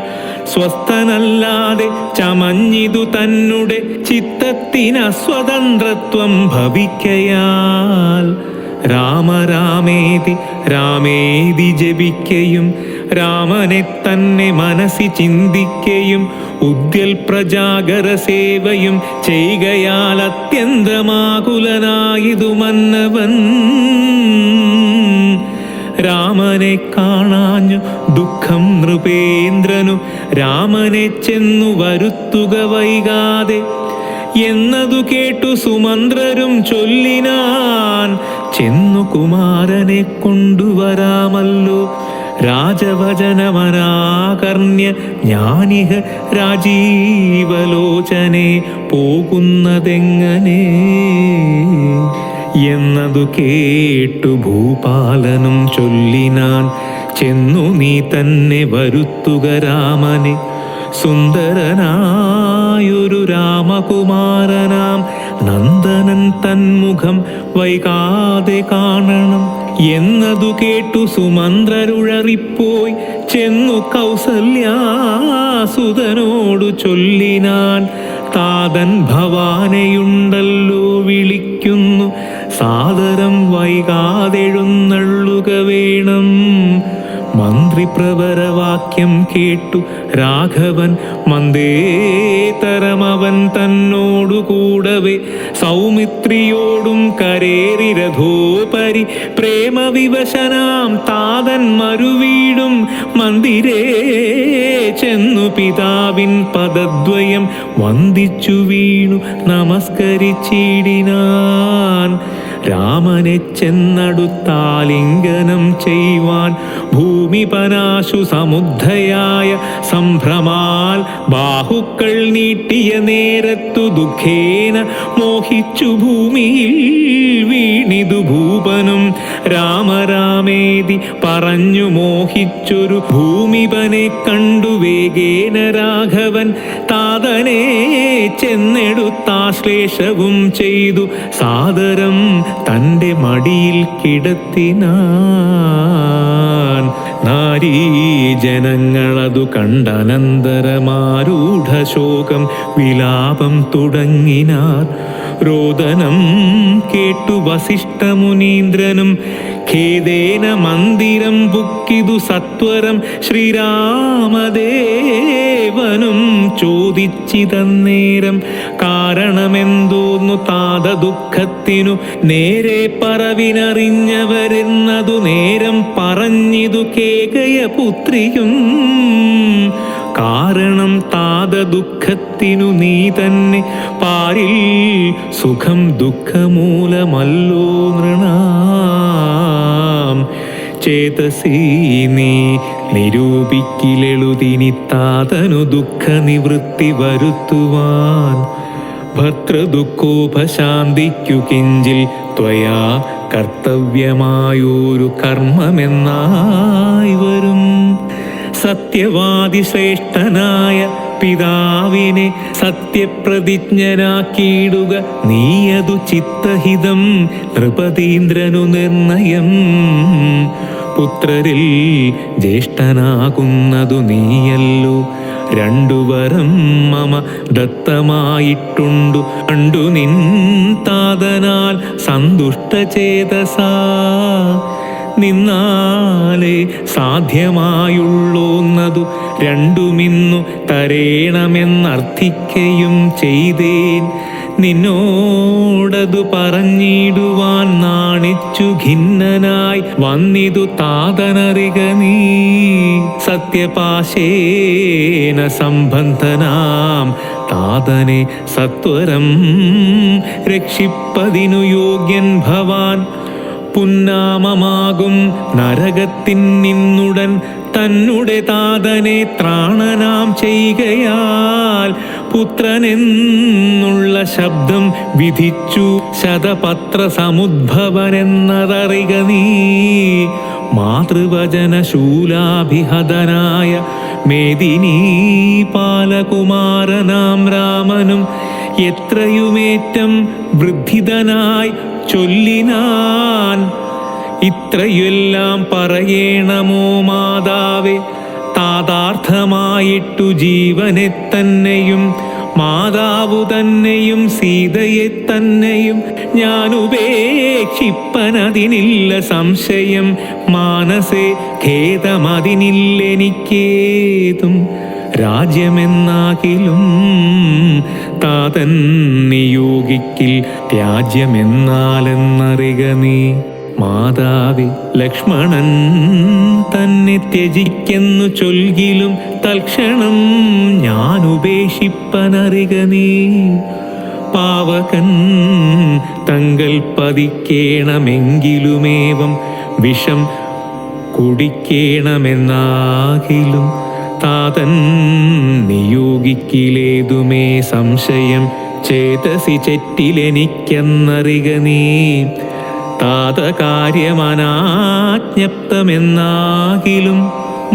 സ്വസ്ഥനല്ലാതെ ചമഞ്ഞിതു തന്നെ ചിത്തത്തിന് സ്വതന്ത്രത്വം ഭവിക്കയാൽ രാമരാമേതി രാമേതി ജപിക്കയും രാമനെ തന്നെ മനസ്സി ചിന്തിക്കയും ഉദ്യൽ പ്രജാഗര സേവയും ചെയ്കയാൽ അത്യന്തമാകുലനായിതു മന്നവൻ രാമനെ കാണാഞ്ഞു ദുഃഖം നൃപേന്ദ്രനു രാമനെ ചെന്നു വരുത്തുക വൈകാതെ എന്നതു കേട്ടു സുമന്ത്രരും ചൊല്ലിനാൻ ചെന്നു കുമാരനെ കൊണ്ടുവരാമല്ലോ രാജവചനമനാകർണ്യ ജ്ഞാനിഹ രാജീവലോചനെ പോകുന്നതെങ്ങനെ എന്നതു കേട്ടു ഭൂപാലനും ചൊല്ലിനാൻ ചെന്നു നീ തന്നെ വരുത്തുക രാമനെ സുന്ദരനായൊരു രാമകുമാരനാം നന്ദനൻ തന്മുഖം വൈകാതെ കാണണം എന്നതു കേട്ടു സുമന്ത്രരുഴറിപ്പോയി ചെന്നു കൗസല്യാസുതനോടു ചൊല്ലിനാൻ താതൻ ഭവാനെയുണ്ടല്ലോ വിളിക്കുന്നു സാദരം വൈകാതെഴുന്നള്ളുക വേണം മന്ത്രിപ്രവരവാക്യം കേട്ടു രാഘവൻ മന്ദേതരമവൻ തന്നോടു കൂടവേ സൗമിത്രിയോടും കരേറി രഥോപരി പ്രേമവിവശനാം താതൻ മരുവീടും മന്ദിരേ ചെന്നു പിതാവിൻ പദദ്വയം വന്ദിച്ചു വീണു നമസ്കരിച്ചിടിനാൻ രാമനെ ചെന്നടുത്താലിംഗനം ചെയ്യുവാൻ ഭൂമിപനാശു സമുദ്ധയായ സംഭ്രമാൽ ബാഹുക്കൾ നീട്ടിയ നേരത്തു ദുഃഖേന മോഹിച്ചു ഭൂമിയിൽ വീണിതു ഭൂപനും രാമരാമേതി പറഞ്ഞു മോഹിച്ചൊരു ഭൂമിപനെ കണ്ടു വേഗേന രാഘവൻ താതനെ ചെന്നെടുത്താശ്ലേഷവും ചെയ്തു സാദരം തൻ്റെ മടിയിൽ കിടത്തിനാൻ നാരീജനങ്ങളതു കണ്ടനന്തരമാരൂഢശോകം വിലാപം തുടങ്ങിനാർ രോദനം കേട്ടു വസിഷ്ഠമുനീന്ദ്രനും ഖേദേന മന്ദിരം ബുക്കിതു സത്വരം ശ്രീരാമദേവനും ചോദിച്ചിതന്നേരം കാരണമെന്തോന്നു താത ദുഃഖത്തിനു നേരെ പറവിനറിഞ്ഞവരെന്നതു നേരം പറഞ്ഞിതു കേകയപുത്രിയും കാരണം താത ദുഃഖത്തിനു നീ തന്നെ പാരിൽ സുഖം ദുഃഖമൂലമല്ലോ നൃണാം ചേതസി നീ നിരൂപിക്കിലെഴുതിനി താതനു ദുഃഖ നിവൃത്തി വരുത്തുവാൻ ഭർത്തൃദുഃഖോപശാന്തിക്കു കിഞ്ചിൽ ത്വയാ കർത്തവ്യമായൊരു കർമ്മമെന്നായി വരും സത്യവാദി ശ്രേഷ്ഠനായ പിതാവിനെ സത്യപ്രതിജ്ഞനാക്കിയിടുക നീയതു ചിത്തഹിതം നൃപതീന്ദ്രനു നിർണയം പുത്രരിൽ ജ്യേഷ്ഠനാകുന്നതു നീയല്ലോ രണ്ടുവരം മമ ദത്തമായിട്ടുണ്ടു കണ്ടു നിൻ താതനാൽ സന്തുഷ്ടചേതസാ നിന്നാലേ സാധ്യമായുള്ളോന്നതു രണ്ടുമിന്നു തരേണമെന്നർത്ഥിക്കയും ചെയ്തേൻ നിന്നോടതു പറഞ്ഞിടുവാൻ നാണിച്ചു ഖിന്നനായി വന്നിതു താതനറിക നീ സത്യപാശേന സംബന്ധനാം താതനെ സത്വരം രക്ഷിപ്പതിനു യോഗ്യൻ ഭവാൻ പുന്നാമമാകും നരകത്തിൻ നിന്നുടൻ തന്നുടെ താതനെ ത്രാണനാം ചെയ്യുകയാൽ പുത്രനെന്നുള്ള ശബ്ദം വിധിച്ചു ശതപത്ര സമുദ്ഭവനെന്നതറിക നീ മാതൃവചന ശൂലാഭിഹതനായ മേദിനീ പാലകുമാരനാം രാമനും എത്രയുമേറ്റം വൃദ്ധിതനായി ചൊല്ലിനാൻ ഇത്രയെല്ലാം പറയേണമോ മാതാവേ താതാർത്ഥമായിട്ടു ജീവനെ തന്നെയും മാതാവു തന്നെയും സീതയെ തന്നെയും ഞാൻ ഉപേക്ഷിപ്പനതിനില്ല സംശയം മാനസേ ഖേദമതിനില്ലെനിക്കേതും രാജ്യമെന്നാകിലും താതൻ നിയോഗിക്കിൽ രാജ്യമെന്നാലെന്നറിക നീ മാതാവേ ലക്ഷ്മണൻ തന്നെ ത്യജിക്കെന്നു ചൊൽകിലും തൽക്ഷണം ഞാൻ ഉപേക്ഷിപ്പനറിക നീ. പാവകൻ തങ്ങൾ പതിക്കേണമെങ്കിലുമേവം വിഷം കുടിക്കേണമെന്നാകിലും താതൻ നിയോഗിക്കിലേതുമേ സംശയം ചേതസി ചെറ്റിലെനിക്കെന്നറിക നീ. താതകാര്യമനാജ്ഞപ്തമെന്നാകിലും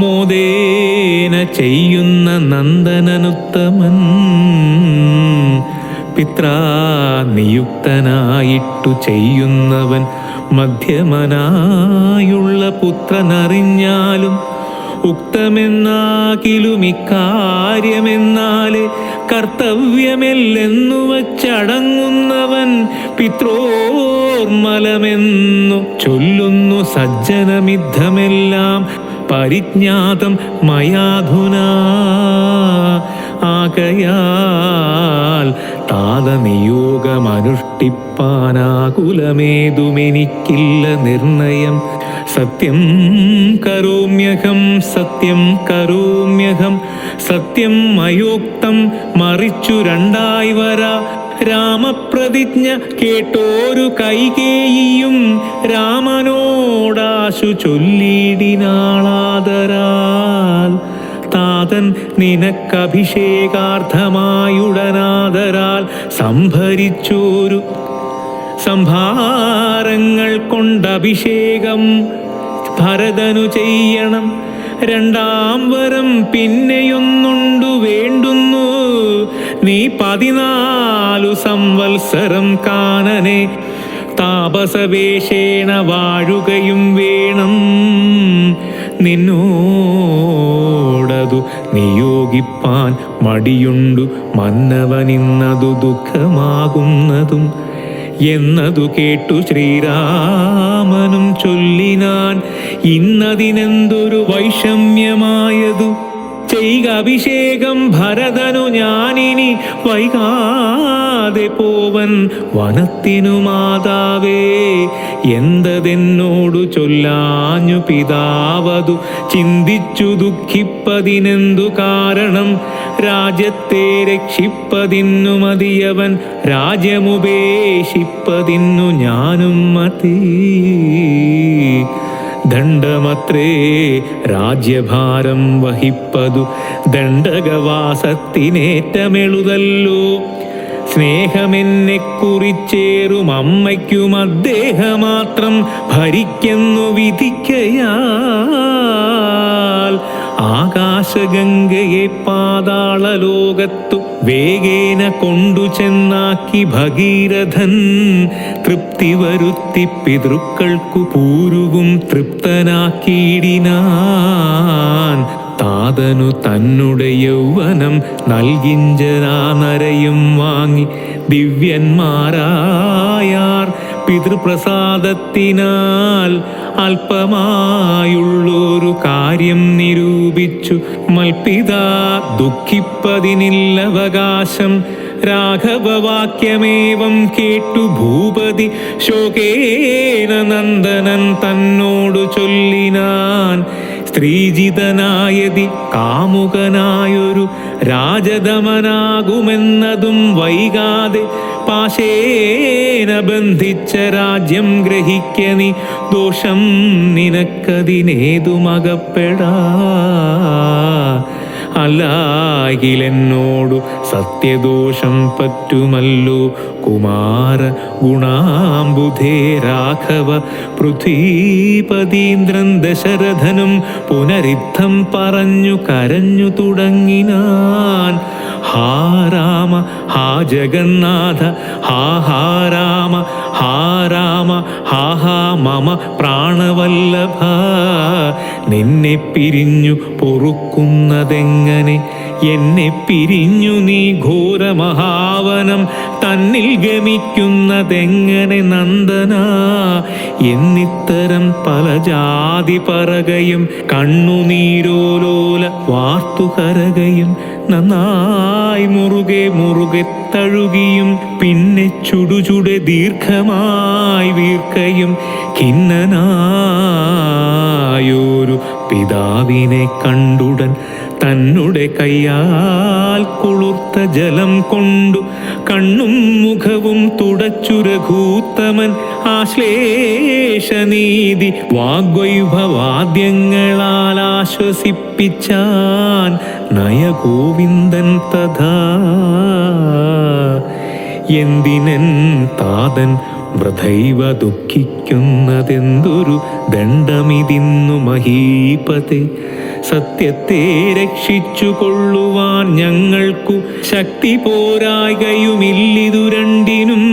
മോദേന ചെയ്യുന്ന നന്ദനനുത്തമൻ. പിത്രാ നിയുക്തനായിട്ടു ചെയ്യുന്നവൻ മധ്യമനായുള്ള പുത്രനറിഞ്ഞാലും ഉക്തമെന്നാകിലും ഇക്കാര്യമെന്നാല് കർത്തവ്യമെല്ലെന്നു വച്ചടങ്ങുന്നവൻ പിത്രോർമലമെന്നു ചൊല്ലുന്നു സജ്ജനമിദ്ധമെല്ലാം പരിജ്ഞാതം മയാധുനാ. ആകയാൽ താതനിയോഗമനുഷ്ഠിപ്പാനാകുലമേതുമെനിക്കില്ല നിർണയം. സത്യം കരോമ്യഹം സത്യം കരോമ്യഹം സത്യം മയോക്തം മറിച്ചു രണ്ടായി വരാ. രാമപ്രതിജ്ഞ കേട്ടോരു കൈകേയിയും രാമനോടാശു ചൊല്ലിടിനാളാദരാൽ. താതൻ നിനക്കഭിഷേകാർത്ഥമായുടനാദരാൽ സംഭരിച്ചോരു സംഭാരങ്ങൾ കൊണ്ടഭിഷേകം ഭരതനു ചെയ്യണം. രണ്ടാം വരം പിന്നെയൊന്നുണ്ടു വേണ്ടുന്നു. നീ 14 സംവത്സരം കാനനെ താപസവേഷേണ വാഴുകയും വേണം. നിന്നോടതു നിയോഗിപ്പാൻ മടിയുണ്ടു മന്നവനിന്നതു ദുഃഖമാകുന്നതും എന്നതു കേട്ടു ശ്രീരാമനും ചൊല്ലിനാൻ. ഇന്നതിനെന്തൊരു വൈഷമ്യമായതു ചെയ്യുക അഭിഷേകം ഭരതനു ഞാനിനി വൈകാതെ പോവൻ വനത്തിനു മാതാവേ. എന്തതെന്നോടു ചൊല്ലാഞ്ഞു പിതാവതു ചിന്തിച്ചു ദുഃഖിപ്പതിനെന്തു കാരണം. രാജ്യത്തെ രക്ഷിപ്പതിന്നു മതിയവൻ രാജ്യമുപേക്ഷിപ്പതിന്നു ഞാനും മതി. ദണ്ഡമത്രേ രാജ്യഭാരം വഹിപ്പതു ദണ്ഡകവാസത്തിനേറ്റമെളുതല്ലോ. സ്നേഹമെന്നെ കുറിച്ചേറും അമ്മയ്ക്കും അദ്ദേഹമാത്രം ഭരിക്കുന്നു വിധിക്കയാൽ. ആകാശഗംഗയെ പാതാളലോകത്തു വേഗേന കൊണ്ടു ചെന്നാക്കി ഭഗീരഥൻ. തൃപ്തി വരുത്തി പിതൃക്കൾക്കു പൂരുവും തൃപ്തനാക്കിയിടിനാൻ. താതനു തന്നുടെ യൗവനം നൽകിഞ്ചരാനരയും വാങ്ങി ദിവ്യന്മാരായാർ പിതൃപ്രസാദത്തിനാൽ. അല്പമായുള്ളൊരു കാര്യം നിരൂപിച്ചു മൽപിതാ ദുഃഖിപ്പതിനില്ലവകാശം. രാഘവവാക്യമേവം കേട്ടു ഭൂപതി ശോകേന നന്ദനൻ തന്നോടു ചൊല്ലിനാൻ. സ്ത്രീജിതനായതി കാമുകനായൊരു രാജദമനാകുമെന്നതും വൈകാതെ പാശേന ബന്ധിച്ച രാജ്യം ഗ്രഹിക്ക നീ. ദോഷം നിനക്കതിനേതുമകപ്പെടാ. അല്ലാകിലെന്നോടു സത്യദോഷം പറ്റുമല്ലോ കുമാര ഗുണാംബുധേ രാഘവ. പൃഥ്വീപതീന്ദ്രൻ ദശരഥനും പുനരിദ്ധം പറഞ്ഞു കരഞ്ഞു തുടങ്ങിനാൻ. ഹാ രാമ ഹാ ജഗന്നാഥ ഹാ രാമ ഹാ രാമ ഹാ മമ പ്രാണവല്ലഭ. നിന്നെ പിരിഞ്ഞു പൊറുക്കുന്നതെങ്ങനെ? എന്നെ പിരിഞ്ഞു നീ ഘോരമഹാവനം തന്നിൽ ഗമിക്കുന്നതെങ്ങനെ നന്ദന? എന്നിത്തരം പല ജാതി പറകയും കണ്ണുനീരോലോല വാർത്തുകരകയും നന്നായി മുറുകെ മുറുകെ തഴുകിയും പിന്നെ ചുടുചുടെ ദീർഘമായി വീർക്കയും ഖിന്നനായൊരു പിതാവിനെ കണ്ടുടൻ തന്നുടെ കയ്യാൽ കുളിർത്ത ജലം കൊണ്ടു കണ്ണും മുഖവും തുടച്ചു രഘൂത്തമൻ ആശ്ലേഷനീതി വാഗ്വൈഭവാദ്യങ്ങളാൽ ആശ്വസിപ്പിച്ചാൻ നയഗോവിന്ദൻ തഥാ. എന്തിനൻ താതൻ വൃഥൈവ ദുഃഖിക്കുന്നതെന്തൊരു ദണ്ഡമിതിന്നു മഹീപതേ. സത്യത്തെ രക്ഷിച്ചു കൊള്ളുവാൻ ഞങ്ങൾക്കു ശക്തി പോരായ്കയുമില്ലിതു രണ്ടിനും.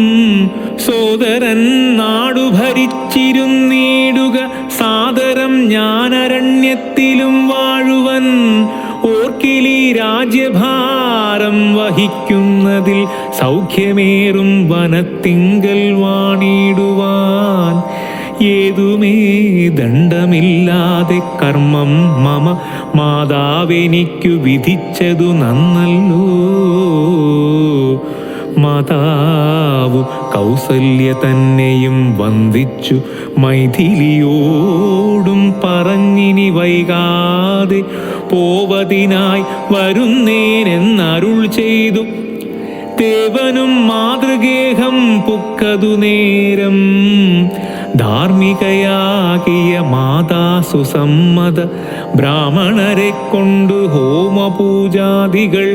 സോദരൻ നാടു ഭരിച്ചിരുന്നീടുക സാദരം ഞാനരണ്യത്തിലും വാഴുവൻ. ഓർക്കിലി രാജ്യഭാരം വഹിക്കുന്നതിൽ സൗഖ്യമേറും വനത്തിങ്കൽ വാണിടുവാൻ. ഏതുമേ ദണ്ഡമില്ലാതെ കർമ്മം മമ മാതാവെനിക്കു വിധിച്ചതു നന്നല്ലോ. മാതാവു കൗസല്യ തന്നെയും വന്ദിച്ചു മൈഥിലിയോടും പറഞ്ഞിനി വൈകാതെ പോവതിനായി വരുന്നേനെന്നരുൾ ചെയ്തു. ദേവനും മാതൃഗേഹം പുക്കതു നേരം ധാർമ്മികയാകിയ മാതാസു സമ്മത ബ്രാഹ്മണരെ കൊണ്ടു ഹോമപൂജാദികൾ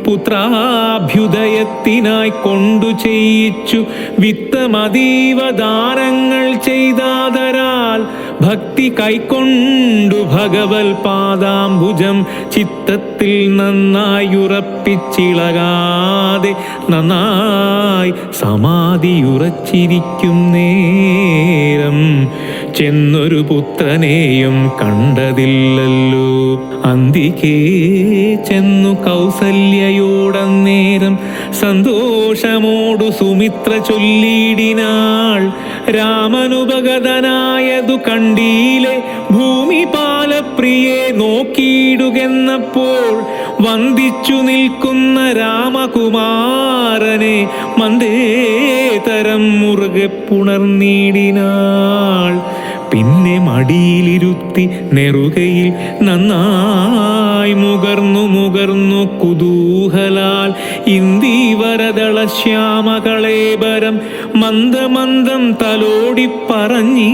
പുത്രാഭ്യുദയത്തിനായി കൊണ്ടു ചെയ്യിച്ചു. വിത്തമതീവ ദാനങ്ങൾ ചെയ്താദരാൽ ഭക്തി കൈക്കൊണ്ടു ഭഗവൽ പാദാംബുജം ചിത്തത്തിൽ നന്നായി ഉറപ്പിച്ചിളകാതെ നന്നായി സമാധിയുറച്ചിരിക്കും നേരം ചെന്നൊരു പുത്രനെയും കണ്ടതില്ലല്ലോ. അന്തികേ ചെന്നു കൗസല്യയോടന്നേരം സന്തോഷമോടു സുമിത്ര ചൊല്ലിയിടിനാൾ. രാമനുപഗതനായതു കണ്ടീലെ ഭൂമിപാലപ്രിയെ നോക്കിയിടുകെന്നപ്പോൾ വന്ദിച്ചു നിൽക്കുന്ന രാമകുമാരനെ മന്ദേതരം മുറുകെ പുണർന്നിടിനാൾ. പിന്നെ മടിയിലിരുത്തി നെറുകയിൽ നന്നായി മുകർന്നു കുതൂഹലാൽ ഇന്ദീവരദള ശ്യാമകളേബരം മന്ദമന്ദം തലോടി പറഞ്ഞിടിനാൾ.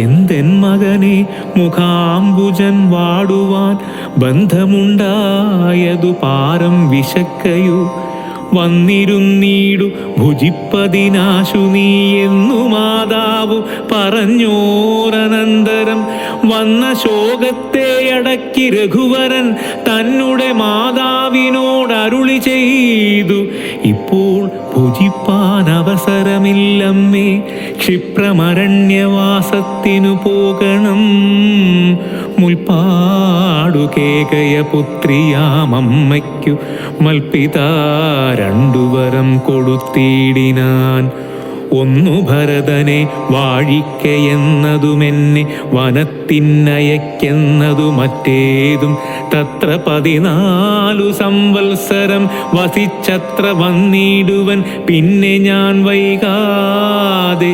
എന്തെൻ മകനെ മുഖാംബുജൻ വാടുവാൻ ബന്ധമുണ്ടായതു പാരം വിശക്കയോ. വന്നിരുന്നീടു ഭുജിപ്പതിനാശു നീ എന്നു മാതാവു പറഞ്ഞോരനന്തരം വന്ന ശോകത്തെ അടക്കി രഘുവരൻ തന്നുടെ മാതാവിനോടരുളി ചെയ്തു. ഇപ്പോൾ ഭുജിപ്പാൻ അവസരമില്ലമ്മേ, ക്ഷിപ്രമരണ്യവാസത്തിനു പോകണം. മുൽപ്പാടു കേകയ പുത്രിയാമമ്മയ്ക്കു മൽപിതാ രണ്ടുവരം കൊടുത്തിടിനാൻ. ഒന്നു ഭരതനെ വാഴിക്കയെന്നതുമെന്നെ വനത്തിനയക്കെന്നതു മറ്റേതും. തത്ര 14 സംവത്സരം വസിച്ചത്ര വന്നിടുവൻ പിന്നെ ഞാൻ വൈകാതെ.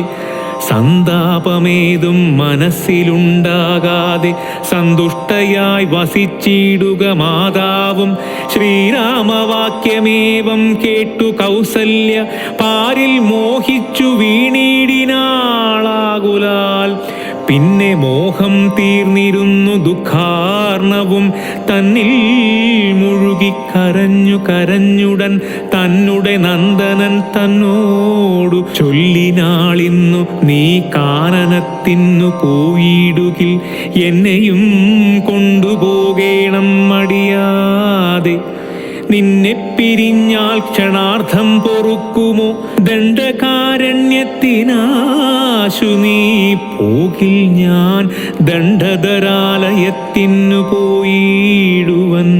സന്താപമേതും മനസ്സിലുണ്ടാകാതെ സന്തുഷ്ടയായി വസിച്ചിടുക മാതാവും. ശ്രീരാമവാക്യമേവം കേട്ടു കൗസല്യ പാരിൽ മോഹിച്ചു വീണിടിനാളാകുലാൽ. പിന്നെ മോഹം തീർന്നിരുന്നു ദുഃഖാർണവും തന്നിൽ മുഴുകി കരഞ്ഞുടൻ തന്നുടെ നന്ദനൻ തന്നോടു ചൊല്ലിനാളിന്നു നീ കാനനത്തിന്നു പോയിടുകിൽ എന്നെയും കൊണ്ടുപോകേണം മടിയാതെ. നിന്നെ പിരിഞ്ഞാൽ ക്ഷണാർത്ഥം പൊറുക്കുമോ ദണ്ഡകാരണ്യത്തിനാശു നീ പോകിൽ ഞാൻ ദണ്ഡധരാലയത്തിനു പോയിടുവൻ.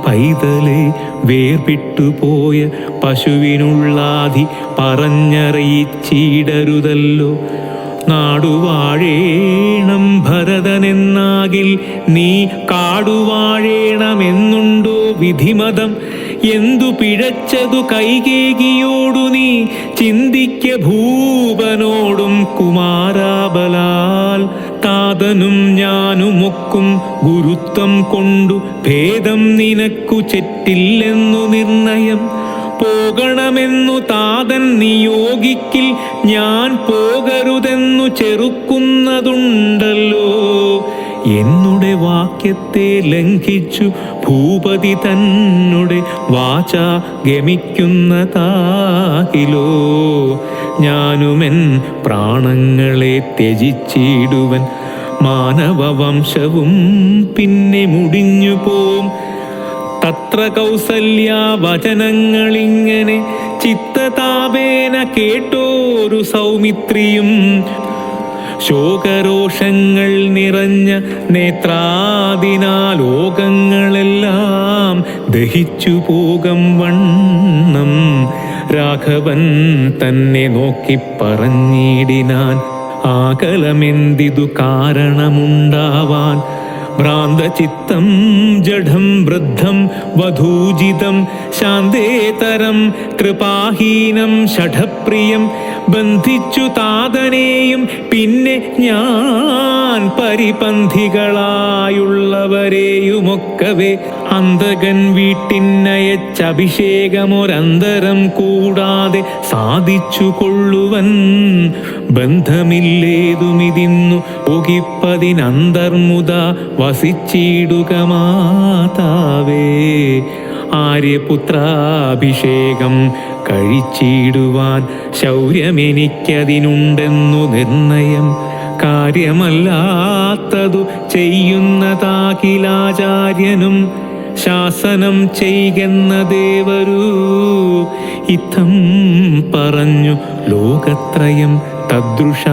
പൈതലെ വേർപിട്ടുപോയ പശുവിനുള്ളാധി പറഞ്ഞറിയിച്ചിടരുതല്ലോ. നാടുവാഴേണം ഭരതനെന്നാകിൽ നീ കാടുവാഴേണമെന്നുണ്ടോ വിധിമതം? എന്തു പിഴച്ചതു കൈകേകിയോടു നീ ചിന്തിക്ക ഭൂപനോടും കുമാരാബലാൽ. താതനും ഞാനുമൊക്കും ഗുരുത്വം കൊണ്ടു ഭേദം നിനക്കു ചെറ്റില്ലെന്നു നിർണയം. പോകണമെന്നു താതൻ നിയോഗിക്കിൽ ഞാൻ പോകരുതെന്നു ചെറുക്കുന്നതുണ്ടല്ലോ. എന്നുടെ വാക്യത്തെ ലംഘിച്ചു ഭൂപതി തന്നുടെ വാച ഗമിക്കുന്നതാകിലോ. ഞാനുമെൻ പ്രാണങ്ങളെ ത്യജിച്ചിടുവൻ, മാനവവംശവും പിന്നെ മുടിഞ്ഞു പോം. തത്ര കൗസല്യാ വചനങ്ങളിങ്ങനെ ചിത്തതാപേന കേട്ടോരു സൗമിത്രിയും. ശോകരോഷങ്ങൾ നിറഞ്ഞ നേത്രാദിനാൽ ലോകങ്ങളെല്ലാം ദഹിച്ചു പോകും വണ്ണം രാഘവൻ തന്നെ നോക്കി പറഞ്ഞിടിനാൻ. ആകലമെന്തിതു കാരണമുണ്ടാവാൻ? ഭ്രാന്തചിത്തം ജഡം വൃദ്ധം വധൂജിതം ശാന്തേതരം കൃപാഹീനം ഷഠപ്രിയം. ബന്ധിച്ചു താതനെയും പിന്നെ ഞാൻ പരിപന്ഥികളായുള്ളവരെയുമൊക്കവേ അന്തകൻ വീട്ടിനയച്ചഭിഷേകമൊരന്തരം കൂടാതെ സാധിച്ചു കൊള്ളുവൻ. ബന്ധമില്ലേതുമിതിന്നു ഒകിപ്പതിനന്തർമുദ വസിച്ചിടുക മാതാവേ. ആര്യപുത്രാഭിഷേകം കഴിച്ചിടുവാൻ ശൗര്യമെനിക്കതിനുണ്ടെന്നു നിർണയം. കാര്യമല്ലാത്തതു ചെയ്യുന്നതാകിലാചാര്യനും ശാസനം ചെയ്യെന്ന ദേവരു. ഇത്തം പറഞ്ഞു ലോകത്രയം തദ്രുഷ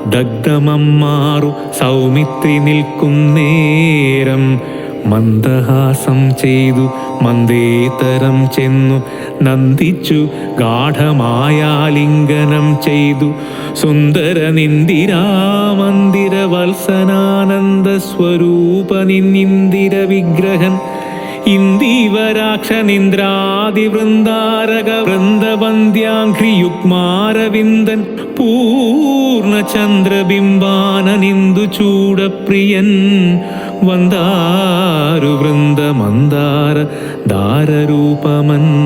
ദഗ്ധമമ്മാറു സൗമിത്രി നിൽക്കും നേരം. മന്ദഹാസം ചെയ്തു മന്ദേതരം ചെന്നു നന്ദിച്ചു ഗാഠമായാലിംഗനം ചെയ്തു. സുന്ദര നിന്ദിരാമന്ദിര വത്സനാനന്ദ സ്വരൂപനിന്ദിര വിഗ്രഹൻ. ഇന്ദീവരാക്ഷനിന്ദ്രാദിവൃന്ദാരക വൃന്ദവന്ദ്യാഘ്രിയുഗ്മാരവിന്ദൻ. പൂർണ്ണചന്ദ്രബിംബാനനിന്ദു ചൂടപ്രിയൻ. വന്ദാരു വൃന്ദമന്ദാര ദാരരൂപമൻ